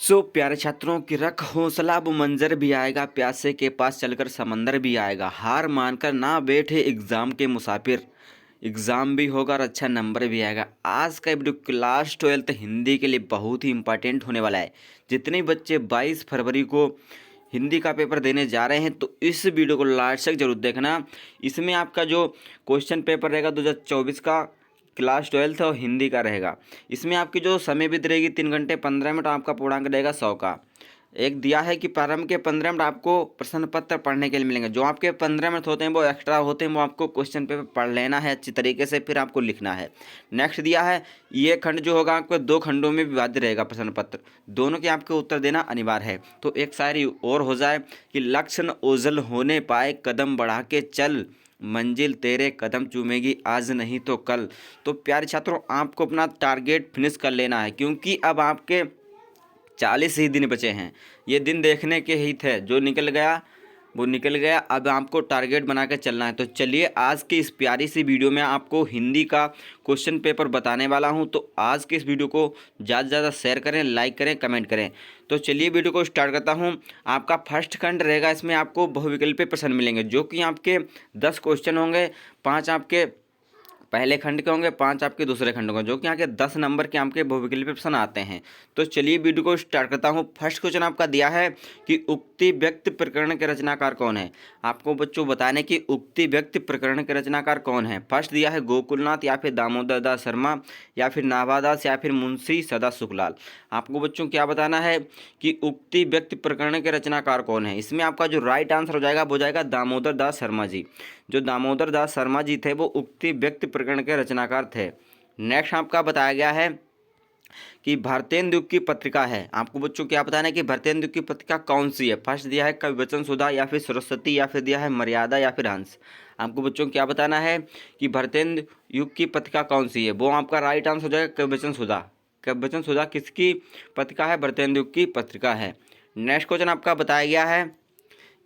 सो प्यारे छात्रों की रख हौसला, वो मंजर भी आएगा, प्यासे के पास चलकर समंदर भी आएगा। हार मानकर ना बैठे एग्जाम के मुसाफिर, एग्जाम भी होगा और अच्छा नंबर भी आएगा। आज का वीडियो क्लास 12 हिंदी के लिए बहुत ही इंपॉर्टेंट होने वाला है। जितने बच्चे 22 फरवरी को हिंदी का पेपर देने जा रहे हैं तो इस वीडियो को लास्ट तक जरूर देखना। इसमें आपका जो क्वेश्चन पेपर रहेगा 2024 का क्लास 12 और हिंदी का रहेगा। इसमें आपकी जो समय भी रहेगी 3 घंटे 15 मिनट, आपका पूर्णांक रहेगा 100 का। एक दिया है कि प्रारंभ के 15 मिनट आपको प्रश्न पत्र पढ़ने के लिए मिलेंगे। जो आपके 15 मिनट होते हैं वो एक्स्ट्रा होते हैं, वो आपको क्वेश्चन पेपर पढ़ लेना है अच्छी तरीके से, फिर आपको लिखना है। नेक्स्ट दिया है ये खंड जो होगा आपको 2 खंडों में विभाज्य रहेगा प्रश्न पत्र, दोनों के आपको उत्तर देना अनिवार्य है। तो एक शायरी और हो जाए कि लक्ष्य न ओझल होने पाए, कदम बढ़ा के चल, मंजिल तेरे कदम चूमेगी आज नहीं तो कल। तो प्यारे छात्रों, आपको अपना टारगेट फिनिश कर लेना है, क्योंकि अब आपके 40 ही दिन बचे हैं। ये दिन देखने के ही थे, जो निकल गया वो निकल गया। अब आपको टारगेट बना के चलना है। तो चलिए आज की इस प्यारी सी वीडियो में आपको हिंदी का क्वेश्चन पेपर बताने वाला हूं। तो आज के इस वीडियो को ज़्यादा से ज़्यादा शेयर करें, लाइक करें, कमेंट करें। तो चलिए वीडियो को स्टार्ट करता हूं। आपका फर्स्ट खंड रहेगा, इसमें आपको बहुविकल्पीय प्रश्न मिलेंगे, जो कि आपके 10 क्वेश्चन होंगे। 5 आपके पहले खंड के होंगे, 5 आपके दूसरे खंड होंगे, जो कि यहाँ के 10 नंबर के आपके बहुविकल्पीय प्रश्न आते हैं। तो चलिए वीडियो को स्टार्ट करता हूँ। फर्स्ट क्वेश्चन आपका दिया है कि उक्ति व्यक्ति प्रकरण के रचनाकार कौन है। आपको बच्चों बताने कि उक्ति व्यक्ति प्रकरण के रचनाकार कौन है। फर्स्ट दिया है गोकुलनाथ, या फिर दामोदर दास शर्मा, या फिर नाभादास, या फिर मुंशी सदा सुखलाल। आपको बच्चों क्या बताना है कि उक्ति व्यक्ति प्रकरण के रचनाकार कौन है। इसमें आपका जो राइट आंसर हो जाएगा वो जाएगा दामोदर दास शर्मा जी। जो दामोदर दास शर्मा जी थे वो उक्ति व्यक्ति प्रकरण के रचनाकार थे। नेक्स्ट आपका बताया गया है कि भारतेंदु की पत्रिका है। आपको बच्चों क्या बताना है कि भारतेंदु की पत्रिका कौन सी है। फर्स्ट दिया है कवि वचन सुधा, या फिर सरस्वती, या फिर दिया है मर्यादा, या फिर हंस। आपको बच्चों क्या बताना है कि भारतेंदु युग की पत्रिका कौन सी है। वो आपका राइट आंसर हो जाएगा कवि वचन सुधा। कवि वचन सुधा किसकी पत्रिका है? भारतेंदु युग की पत्रिका है। नेक्स्ट क्वेश्चन आपका बताया गया है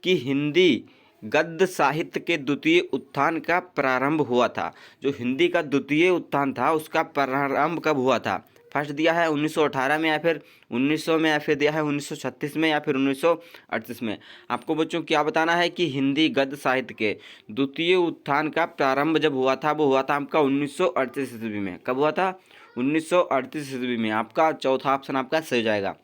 कि हिंदी गद्य साहित्य के द्वितीय उत्थान का प्रारंभ हुआ था। जो हिंदी का द्वितीय उत्थान था उसका प्रारंभ कब हुआ था। फर्स्ट दिया है 1918 में, या फिर 1900 में, या फिर दिया है 1936 में, या फिर 1938 में। आपको बच्चों क्या बताना है कि हिंदी गद्य साहित्य के द्वितीय उत्थान का प्रारंभ जब हुआ था वो हुआ था आपका 1938 ईस्वी में। कब हुआ था? 1938 ईस्वी में। आपका चौथा ऑप्शन आपका सही हो जाएगा।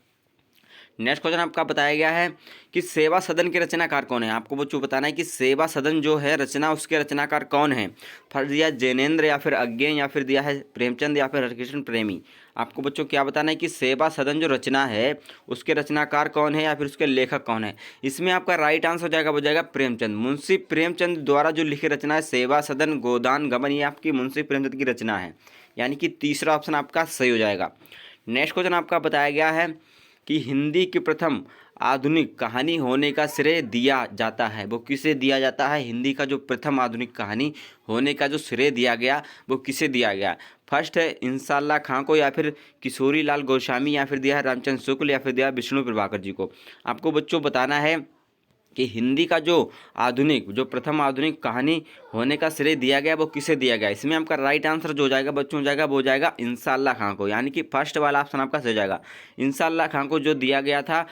नेक्स्ट क्वेश्चन आपका बताया गया है कि सेवा सदन के रचनाकार कौन है। आपको बच्चों बताना है कि सेवा सदन जो है रचना, उसके रचनाकार कौन है। फर्स्ट दिया जैनेन्द्र, या फिर अज्ञेय, या फिर दिया है प्रेमचंद, या फिर हरिकृष्ण प्रेमी। आपको बच्चों क्या बताना है कि सेवा सदन जो रचना है उसके रचनाकार कौन है, या फिर उसके लेखक कौन है। इसमें आपका राइट आंसर हो जाएगा वो जाएगा प्रेमचंद। मुंशी प्रेमचंद द्वारा जो लिखी रचना है सेवा सदन गोदान गमन, ये आपकी मुंशी प्रेमचंद की रचना है, यानी कि तीसरा ऑप्शन आपका सही हो जाएगा। नेक्स्ट क्वेश्चन आपका बताया गया है कि हिंदी की प्रथम आधुनिक कहानी होने का श्रेय दिया जाता है। वो किसे दिया जाता है? हिंदी का जो प्रथम आधुनिक कहानी होने का जो श्रेय दिया गया वो किसे दिया गया। फर्स्ट है इंसाल्लाह खां को, या फिर किशोरी लाल गोस्वामी, या फिर दिया है रामचंद्र शुक्ल, या फिर दिया है विष्णु प्रभाकर जी को। आपको बच्चों बताना है कि हिंदी का जो प्रथम आधुनिक कहानी होने का श्रेय दिया गया वो किसे दिया गया। इसमें आपका राइट आंसर जो हो जाएगा बच्चों हो जाएगा वो जाएगा इंसाल्लाह खां को, यानी कि फर्स्ट वाला ऑप्शन आपका सही हो जाएगा। इंसाल्लाह खां को जो दिया गया था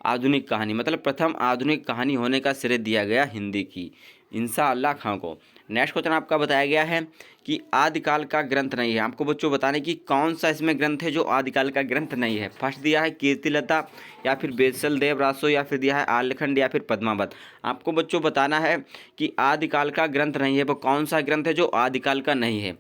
आधुनिक कहानी, मतलब प्रथम आधुनिक कहानी होने का श्रेय दिया गया हिंदी की इंसाल्लाह खां को। नेक्स्ट क्वेश्चन आपका बताया गया है कि आदिकाल का ग्रंथ नहीं है। आपको बच्चों बताने कि कौन सा इसमें ग्रंथ है जो आदिकाल का ग्रंथ नहीं है। फर्स्ट दिया है कीर्तिलता, या फिर बेसल देव रासो, या फिर दिया है आल्यखंड, या फिर पद्मावत। आपको बच्चों बताना है कि आदिकाल का ग्रंथ नहीं है वो कौन सा ग्रंथ है जो आदिकाल का नहीं है।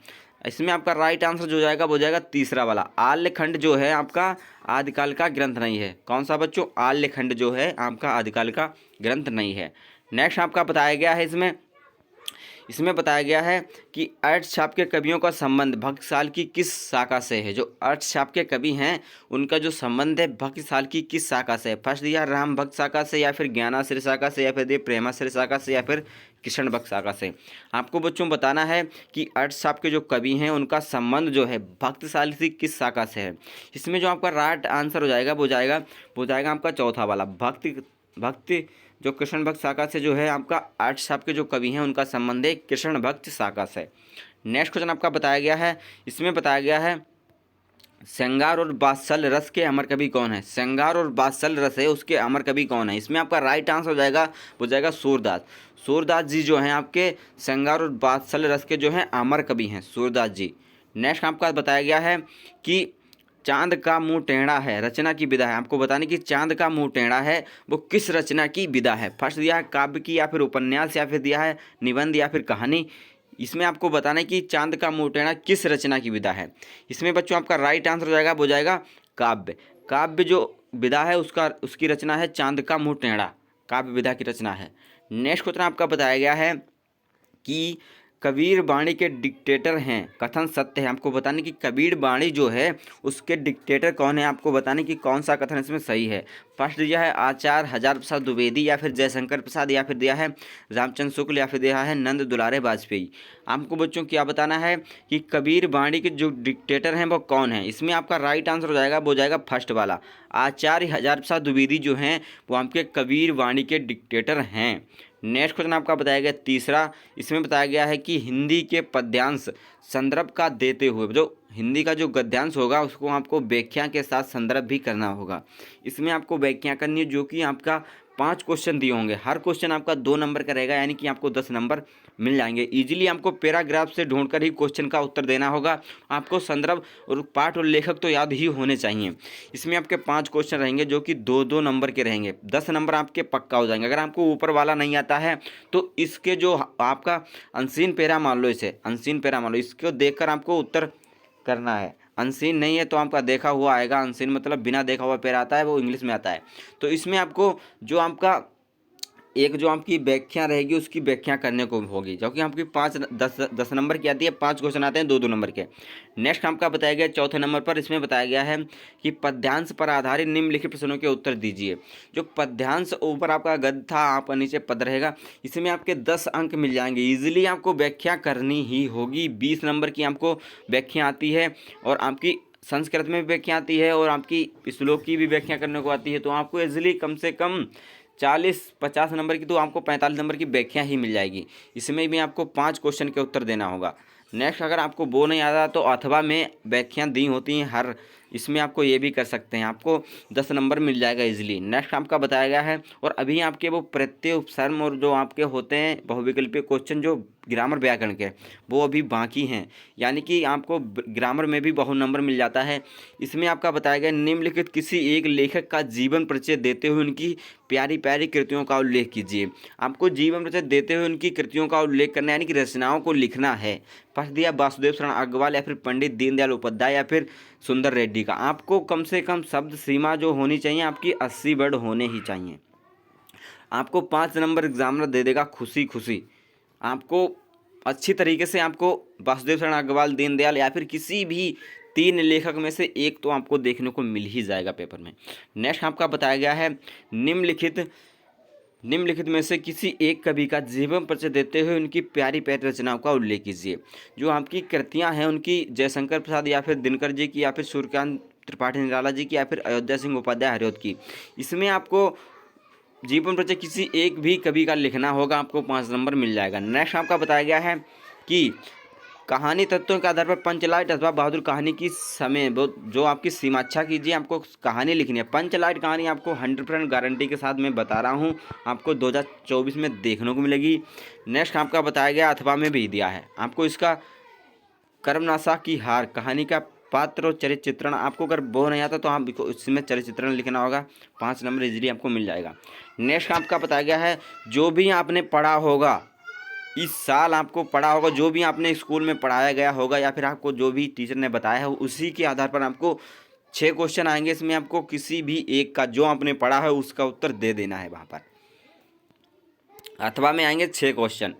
इसमें आपका राइट आंसर जो जाएगा वो जाएगा तीसरा वाला आल्यखंड, जो है आपका आदिकाल का ग्रंथ नहीं है। कौन सा बच्चों? आल्यखंड जो है आपका आदिकाल का ग्रंथ नहीं है। नेक्स्ट आपका बताया गया है इसमें बताया गया है कि अर्थशास्त्र के कवियों का संबंध भक्तिसाल की किस शाखा से है। जो अर्थशास्त्र के कवि हैं उनका जो संबंध है भक्तिसाल की किस शाखा से है। फर्स्ट दिया राम भक्त शाखा से, या फिर ज्ञानाश्रय शाखा से, या फिर दिया प्रेमाश्रय शाखा से, या फिर कृष्ण भक्त शाखा से। आपको बच्चों बताना है कि अर्थशास्त्र के जो कवि हैं उनका संबंध जो है भक्तिशाली से किस शाखा से है। इसमें जो आपका राइट आंसर हो जाएगा वो जाएगा आपका चौथा वाला भक्ति जो कृष्ण भक्त शाखा से जो है आपका अर्थशास्त्र के जो कवि हैं उनका संबंध है कृष्ण भक्त शाखा से। नेक्स्ट क्वेश्चन आपका बताया गया है, इसमें बताया गया है श्रृंगार और वात्सल रस के अमर कवि कौन है? श्रृंगार और वात्सल रस है उसके अमर कवि कौन है? इसमें आपका राइट आंसर हो जाएगा, वो जाएगा सूरदास। सूरदास जी जो हैं आपके श्रृंगार और वात्सल रस के जो हैं अमर कवि हैं सूरदास जी। नेक्स्ट आपका बताया गया है कि चांद का मुंह टेढ़ा है रचना की विधा है। आपको बताने कि चांद का मुंह टेढ़ा है वो किस रचना की विधा है? फर्स्ट दिया है काव्य की, या फिर उपन्यास, या फिर दिया है निबंध, या फिर कहानी। इसमें आपको बताना है कि चांद का मुंह टेढ़ा किस रचना की विधा है। इसमें बच्चों आपका राइट आंसर हो जाएगा, वो जाएगा काव्य। काव्य जो विधा है उसकी रचना है चांद का मुंह टेढ़ा, काव्य विधा की रचना है। नेक्स्ट क्वेश्चन आपका बताया गया है कि कबीर बाणी के डिक्टेटर हैं, कथन सत्य है। आपको बताने कि कबीर बाणी जो है उसके डिक्टेटर कौन है, आपको बताने कि कौन सा कथन इसमें सही है। फर्स्ट दिया है आचार्य हजार प्रसाद द्विवेदी, या फिर जयशंकर प्रसाद, या फिर दिया है रामचंद्र शुक्ल, या फिर दिया है नंद दुलारे वाजपेयी। आपको बच्चों क्या बताना है कि कबीर बाणी के जो डिक्टेटर हैं वो कौन है। इसमें आपका राइट आंसर हो जाएगा, वो जाएगा फर्स्ट वाला, आचार्य हजार प्रसाद द्विवेदी जो हैं वो आपके कबीर बाणी के डिक्टेटर हैं। नेक्स्ट क्वेश्चन आपका बताया गया तीसरा, इसमें बताया गया है कि हिंदी के पद्यांश संदर्भ का देते हुए, जो हिंदी का जो गद्यांश होगा उसको आपको व्याख्या के साथ संदर्भ भी करना होगा। इसमें आपको व्याख्या करनी है, जो कि आपका 5 क्वेश्चन दिए होंगे, हर क्वेश्चन आपका 2 नंबर का रहेगा, यानी कि आपको 10 नंबर मिल जाएंगे। इजीली आपको पैराग्राफ से ढूंढकर ही क्वेश्चन का उत्तर देना होगा। आपको संदर्भ और पाठ और लेखक तो याद ही होने चाहिए। इसमें आपके 5 क्वेश्चन रहेंगे जो कि 2-2 नंबर के रहेंगे, 10 नंबर आपके पक्का हो जाएंगे। अगर आपको ऊपर वाला नहीं आता है तो इसके जो आपका अनसीन पैरा मान लो, इसे अनसीन पैरा मान लो, इसको देखकर आपको उत्तर करना है। अनसीन नहीं है तो आपका देखा हुआ आएगा, अनसीन मतलब बिना देखा हुआ पैरा आता है, वो इंग्लिश में आता है। तो इसमें आपको जो आपका एक जो आपकी व्याख्या रहेगी उसकी व्याख्या करने को होगी, जो कि आपकी 5-10 नंबर की आती है, 5 क्वेश्चन आते हैं 2-2 नंबर के। नेक्स्ट आपका बताया गया चौथे नंबर पर, इसमें बताया गया है कि पद्यांश पर आधारित निम्नलिखित प्रश्नों के उत्तर दीजिए। जो पद्यांश ऊपर आपका गद्य था, आपका नीचे पद रहेगा, इसमें आपके 10 अंक मिल जाएंगे। ईजिली आपको व्याख्या करनी ही होगी। 20 नंबर की आपको व्याख्या आती है, और आपकी संस्कृत में भी व्याख्या आती है, और आपकी श्लोक की भी व्याख्या करने को आती है। तो आपको ईजिली कम से कम 40-50 नंबर की, तो आपको 45 नंबर की व्याख्या ही मिल जाएगी। इसमें भी आपको 5 क्वेश्चन के उत्तर देना होगा। नेक्स्ट अगर आपको वो नहीं आता तो अथवा में व्याख्या दी होती हैं हर, इसमें आपको ये भी कर सकते हैं, आपको 10 नंबर मिल जाएगा इजीली। नेक्स्ट आपका बताया गया है, और अभी आपके वो प्रत्यय उपसर्ग और जो आपके होते हैं बहुविकल्पीय क्वेश्चन जो ग्रामर व्याकरण के, वो अभी बाकी हैं, यानी कि आपको ग्रामर में भी बहुत नंबर मिल जाता है। इसमें आपका बताया गया निम्नलिखित किसी एक लेखक का जीवन परिचय देते हुए उनकी प्यारी प्यारी कृतियों का उल्लेख कीजिए। आपको जीवन परिचय देते हुए उनकी कृतियों का उल्लेख करना, यानी कि रचनाओं को लिखना है। फर्स्ट दिया वासुदेव शरण अग्रवाल, या फिर पंडित दीनदयाल उपाध्याय, या फिर सुंदर रेड्डी का। आपको कम से कम शब्द सीमा जो होनी चाहिए आपकी 80 वर्ड होने ही चाहिए। आपको 5 नंबर एग्जामिनर दे देगा खुशी खुशी। आपको अच्छी तरीके से आपको वासुदेव शरण अग्रवाल, दीनदयाल, या फिर किसी भी 3 लेखक में से एक तो आपको देखने को मिल ही जाएगा पेपर में। नेक्स्ट आपका बताया गया है निम्नलिखित में से किसी एक कवि का जीवन परिचय देते हुए उनकी प्यारी प्यारी रचनाओं का उल्लेख कीजिए। जो आपकी कृतियां हैं उनकी जयशंकर प्रसाद, या फिर दिनकर जी की, या फिर सूर्यकांत त्रिपाठी निराला जी की, या फिर अयोध्या सिंह उपाध्याय हरिऔध की। इसमें आपको जीवन परिचय किसी एक भी कवि का लिखना होगा, आपको 5 नंबर मिल जाएगा। नेक्स्ट आपका बताया गया है कि कहानी तत्वों के आधार पर पंचलाइट अथवा बहादुर कहानी की समय जो आपकी सीमाच्छा कीजिए। आपको कहानी लिखनी है, पंचलाइट कहानी आपको 100% गारंटी के साथ मैं बता रहा हूँ, आपको 2024 में देखने को मिलेगी। नेक्स्ट आपका बताया गया अथवा में भी दिया है, आपको इसका कर्मनाशा की हार कहानी का पात्र और चरित्र चित्रण, आपको अगर वो नहीं आता तो आपको इसमें चरित्र चित्रण लिखना होगा, 5 नंबर इजीली आपको मिल जाएगा। नेक्स्ट आपका बताया गया है जो भी आपने पढ़ा होगा इस साल, आपको पढ़ा होगा जो भी आपने स्कूल में पढ़ाया गया होगा, या फिर आपको जो भी टीचर ने बताया है उसी के आधार पर आपको 6 क्वेश्चन आएंगे। इसमें आपको किसी भी एक का जो आपने पढ़ा है उसका उत्तर दे देना है। वहाँ पर अथवा में आएंगे 6 क्वेश्चन,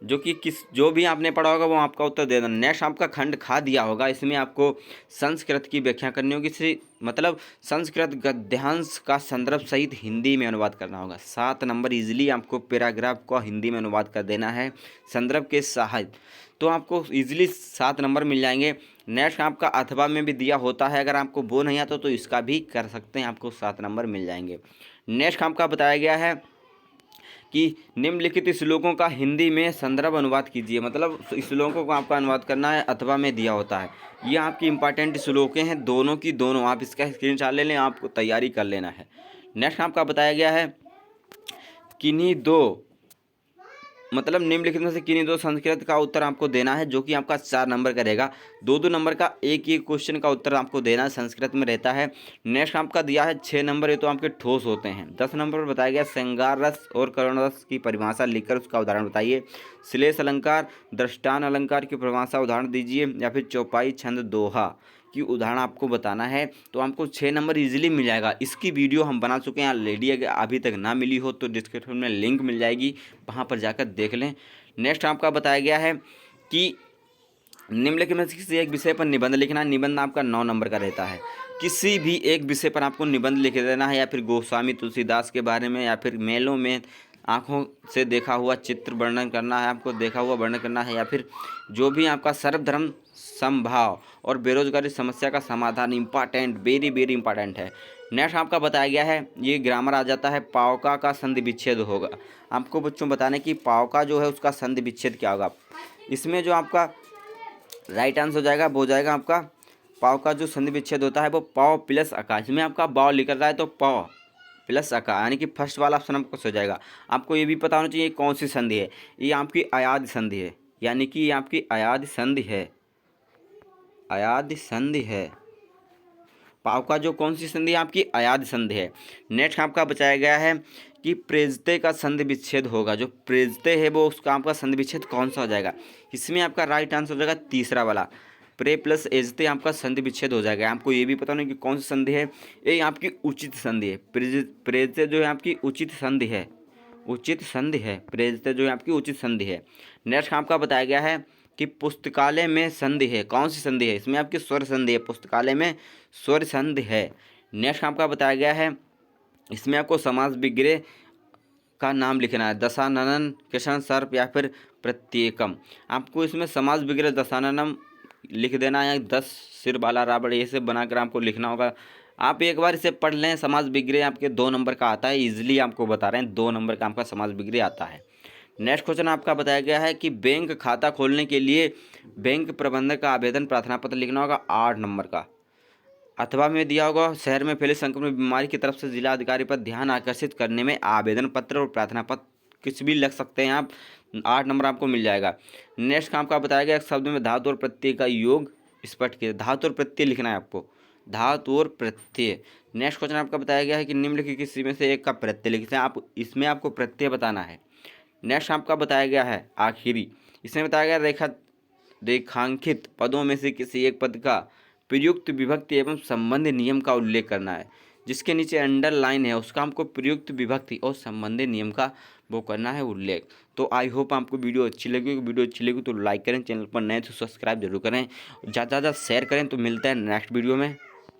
जो कि जो भी आपने पढ़ा होगा वो आपका उत्तर दे देना। नेक्स्ट आपका खंड खा दिया होगा, इसमें आपको संस्कृत की व्याख्या करनी होगी, मतलब संस्कृत गद्यांश का संदर्भ सहित हिंदी में अनुवाद करना होगा। 7 नंबर इजीली आपको पैराग्राफ को हिंदी में अनुवाद कर देना है संदर्भ के सहायत, तो आपको इजीली 7 नंबर मिल जाएंगे। नेक्स्ट आपका अथवा में भी दिया होता है, अगर आपको वो नहीं आता तो इसका भी कर सकते हैं, आपको 7 नंबर मिल जाएंगे। नेक्स्ट आपका बताया गया है कि निम्नलिखित श्लोकों का हिंदी में संदर्भ अनुवाद कीजिए। मतलब श्लोकों को आपका अनुवाद करना है, अथवा में दिया होता है। ये आपकी इंपॉर्टेंट श्लोकें हैं, दोनों की दोनों। आप इसका स्क्रीनशॉट ले लें, आपको तैयारी कर लेना है। नेक्स्ट आपका बताया गया है किन्हीं दो, मतलब निम्नलिखित में से किन्हीं दो संस्कृत का उत्तर आपको देना है, जो कि आपका 4 नंबर का रहेगा। 2-2 नंबर का एक एक क्वेश्चन का उत्तर आपको देना है, संस्कृत में रहता है। नेक्स्ट आपका दिया है 6 नंबर, ये तो आपके ठोस होते हैं। 10 नंबर पर बताया गया श्रृंगार रस और करुण रस की परिभाषा लिखकर उसका उदाहरण बताइए। श्लेष अलंकार, दृष्टान अलंकार की परिभाषा उदाहरण दीजिए, या फिर चौपाई, छंद, दोहा की उदाहरण आपको बताना है। तो आपको 6 नंबर इजीली मिल जाएगा। इसकी वीडियो हम बना चुके हैं ऑलरेडी, अगर अभी तक ना मिली हो तो डिस्क्रिप्शन में लिंक मिल जाएगी, वहाँ पर जाकर देख लें। नेक्स्ट आपका बताया गया है कि निम्नलिखित में से किसी एक विषय पर निबंध लिखना है। निबंध आपका 9 नंबर का रहता है। किसी भी एक विषय पर आपको निबंध लिख देना है, या फिर गोस्वामी तुलसीदास के बारे में, या फिर मेलों में आँखों से देखा हुआ चित्र वर्णन करना है, आपको देखा हुआ वर्णन करना है, या फिर जो भी आपका सर्वधर्म समभाव और बेरोजगारी समस्या का समाधान। इंपॉर्टेंट, वेरी वेरी इंपॉर्टेंट है। नेक्स्ट आपका बताया गया है, ये ग्रामर आ जाता है, पावका का संधि विच्छेद होगा। आपको बच्चों बताने कि पावका जो है उसका संधि विच्छेद क्या होगा। इसमें जो आपका राइट आंसर हो जाएगा वो हो जाएगा आपका पाव का जो संधि विच्छेद होता है वो पाव प्लस अका। इसमें आपका बाव लिख रहा है तो पाव प्लस अका, यानी कि फर्स्ट वाला ऑप्शन आपको हो जाएगा। आपको ये भी पता होना चाहिए कौन सी संधि है। ये आपकी अयाद संधि है, यानी कि ये आपकी अयाद संधि है, अयाद संधि है। पाव का जो कौन सी संधि है, आपकी अयाद संधि है। नेक्स्ट आपका बताया गया है कि प्रेजते का संधि विच्छेद होगा। जो प्रेजते है वो उसका आपका संधि विच्छेद कौन सा हो जाएगा। इसमें आपका राइट आंसर हो जाएगा तीसरा वाला, प्रे प्लस एजते आपका संधि विच्छेद हो जाएगा। आपको ये भी पता नहीं कि कौन सी संधि है, ये आपकी उचित संधि है। प्रेजते जो है आपकी उचित संधि है, उचित संधि है। प्रेजते जो है आपकी उचित संधि है। नेक्स्ट आपका बताया गया है कि पुस्तकालय में संधि है, कौन सी संधि है। इसमें आपकी स्वर संधि है, पुस्तकालय में स्वर संधि है। नेक्स्ट आपका बताया गया है, इसमें आपको समास विग्रह का नाम लिखना है, दशानन, कृष्ण, सर्प, या फिर प्रत्येकम। आपको इसमें समास विग्रह दशाननम लिख देना है, 10 सिर वाला रावण, ये सब बनाकर आपको लिखना होगा। आप एक बार इसे पढ़ लें। समास विग्रह आपके 2 नंबर का आता है, इजीली आपको बता रहे हैं 2 नंबर का आपका समास विग्रह आता है। नेक्स्ट क्वेश्चन आपका बताया गया है कि बैंक खाता खोलने के लिए बैंक प्रबंधक का आवेदन प्रार्थना पत्र लिखना होगा, 8 नंबर का। अथवा में दिया होगा शहर में फैली संक्रमण बीमारी की तरफ से जिला अधिकारी पर ध्यान आकर्षित करने में आवेदन पत्र और प्रार्थना पत्र कुछ भी लग सकते हैं आप, 8 नंबर आपको मिल जाएगा। नेक्स्ट काम का बताया गया एक शब्द में धातु और प्रत्यय का योग स्पष्ट किया। धातु और प्रत्यय लिखना है आपको, धातु और प्रत्यय। नेक्स्ट क्वेश्चन आपका बताया गया है कि निम्नलिखित किसी में से एक का प्रत्यय लिखते हैं। आप इसमें आपको प्रत्यय बताना है। नेक्स्ट आपका बताया गया है आखिरी, इसमें बताया गया रेखांकित पदों में से किसी एक पद का प्रयुक्त विभक्ति एवं संबंधी नियम का उल्लेख करना है। जिसके नीचे अंडरलाइन है उसका हमको प्रयुक्त विभक्ति और संबंधी नियम का वो करना है उल्लेख। तो आई होप आपको वीडियो अच्छी लगी। वीडियो अच्छी लगी तो लाइक करें, चैनल पर नए तो सब्सक्राइब जरूर करें, ज़्यादा से ज़्यादा शेयर करें। तो मिलता है नेक्स्ट वीडियो में।